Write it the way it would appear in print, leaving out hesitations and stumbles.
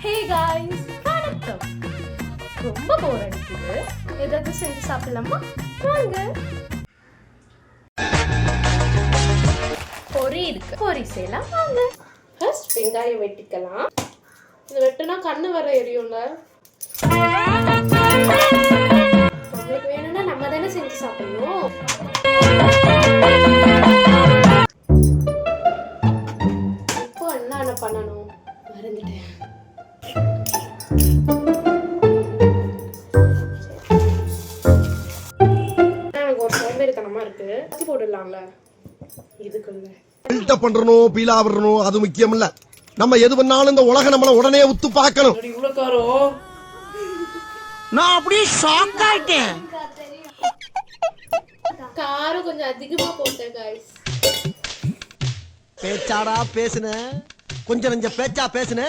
Hey guys, வணக்கம். ரொம்ப போர் அடிக்குது, ஏதாவது செஞ்சு சாப்பிடலாமா? வாங்க. பொரி இருக்கு, பொரி செய்யலாம் வாங்க. ஃபர்ஸ்ட் வெங்காயம் வெட்டிக்கலாம். இது வெட்டினா கண்ணு வர எரியும்ல. உங்களுக்கு வேணும்னா நம்ம தானே செஞ்சு சாப்பிடணும். இப்போ என்ன பண்ணணும் மறந்துட்டேன். எனக்கு ஒரு சோம்பேறித்தனமா இருக்கு. அரிசி போடலாம்ல இதுக்குள்ள. பில்டப் பண்றணும், பீலா வரணும், அது முக்கியம் இல்ல. நம்ம எது பண்ணாலும் இந்த உலக நம்மள உடனே உத்து பார்க்கணும். இவ்வளவு காரம் நான் அப்படியே ஷாக் ஆயிட்டேன். காரம் கொஞ்சம் அதிகமா போட்டேன் गाइस. பேச்சாடா பேசுன, கொஞ்சம் நெஞ்ச பேச்சா பேசுன.